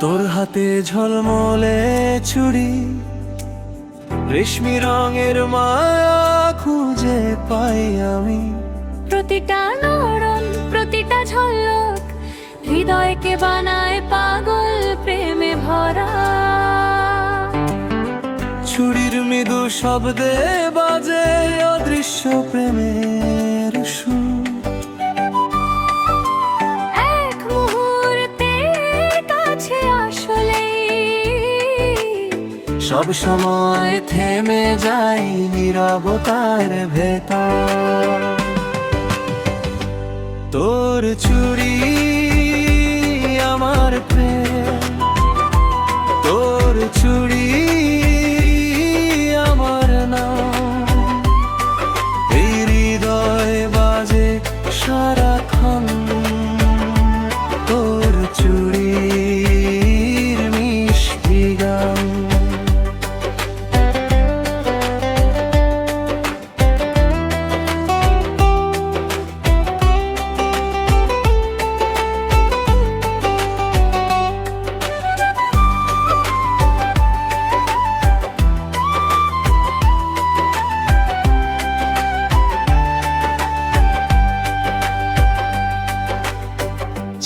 তোর হাতে ঝলমলে ছুরি, রেশমি রঙের মায়া খুঁজে পাই আমি। প্রতিটা নরম, প্রতিটা ঝলক হৃদয়কে বানায় পাগল প্রেমে ভরা। ছুরির মৃদু শব্দে বাজে অদৃশ্য প্রেমের সুর। এক মুহূর্তে কাছে আসলেই সব সময় থেমে যাই নীরবতার ভেতর। তোর চুড়ি আমার প্রেম, তোর চুড়ি আমার নাম। এই হৃদয় বাজে সারাক্ষণ তোর চুড়ির মিষ্টি গান।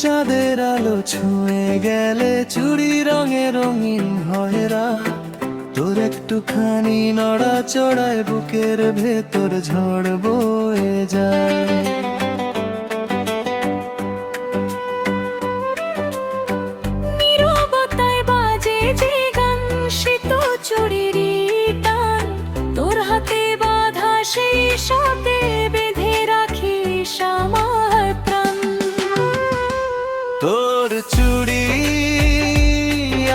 চাঁদের আলো ছুঁয়ে গেলে চুড়ি রঙে রঙিন হয় রাত। তোর একটুখানি নড়াচড়ায় বুকের ভেতর ঝড় বয়ে যায়। নীরবতায় বাজে যে গান, সে তো চুড়িরই টান। তোর হাতে বাঁধা সেই সাথে বেঁধে রাখিস আমার প্রাণ। তোর চুড়ি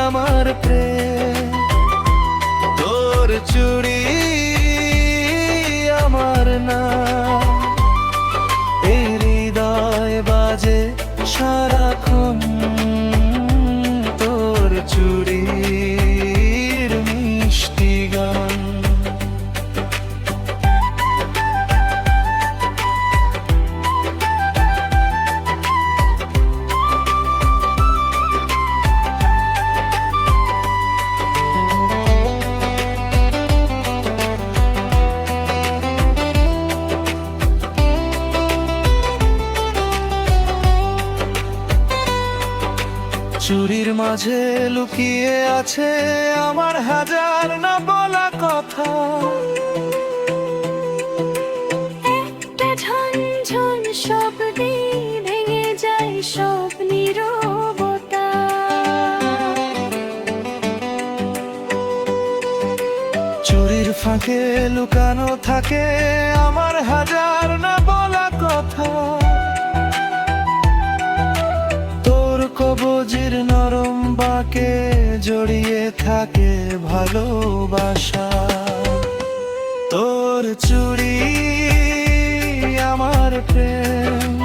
আমার প্রেম, তোর চুড়ি আমার নাম। এই হৃদয় বাজে সারাক্ষণ তোর চুড়ির মিষ্টি গান। চুরির মাঝে লুকিয়ে আছে আমার হাজার না বলা কথা। একটা ঝনঝন শব্দে ভেঙে যায় সব নীরবতা। চুরির ফাঁকে লুকানো থাকে আমার হাজার না বলা কথা। কবজির নরম বাঁকে জড়িয়ে থাকে ভালোবাসা। তোর চুড়ি আমার প্রেম,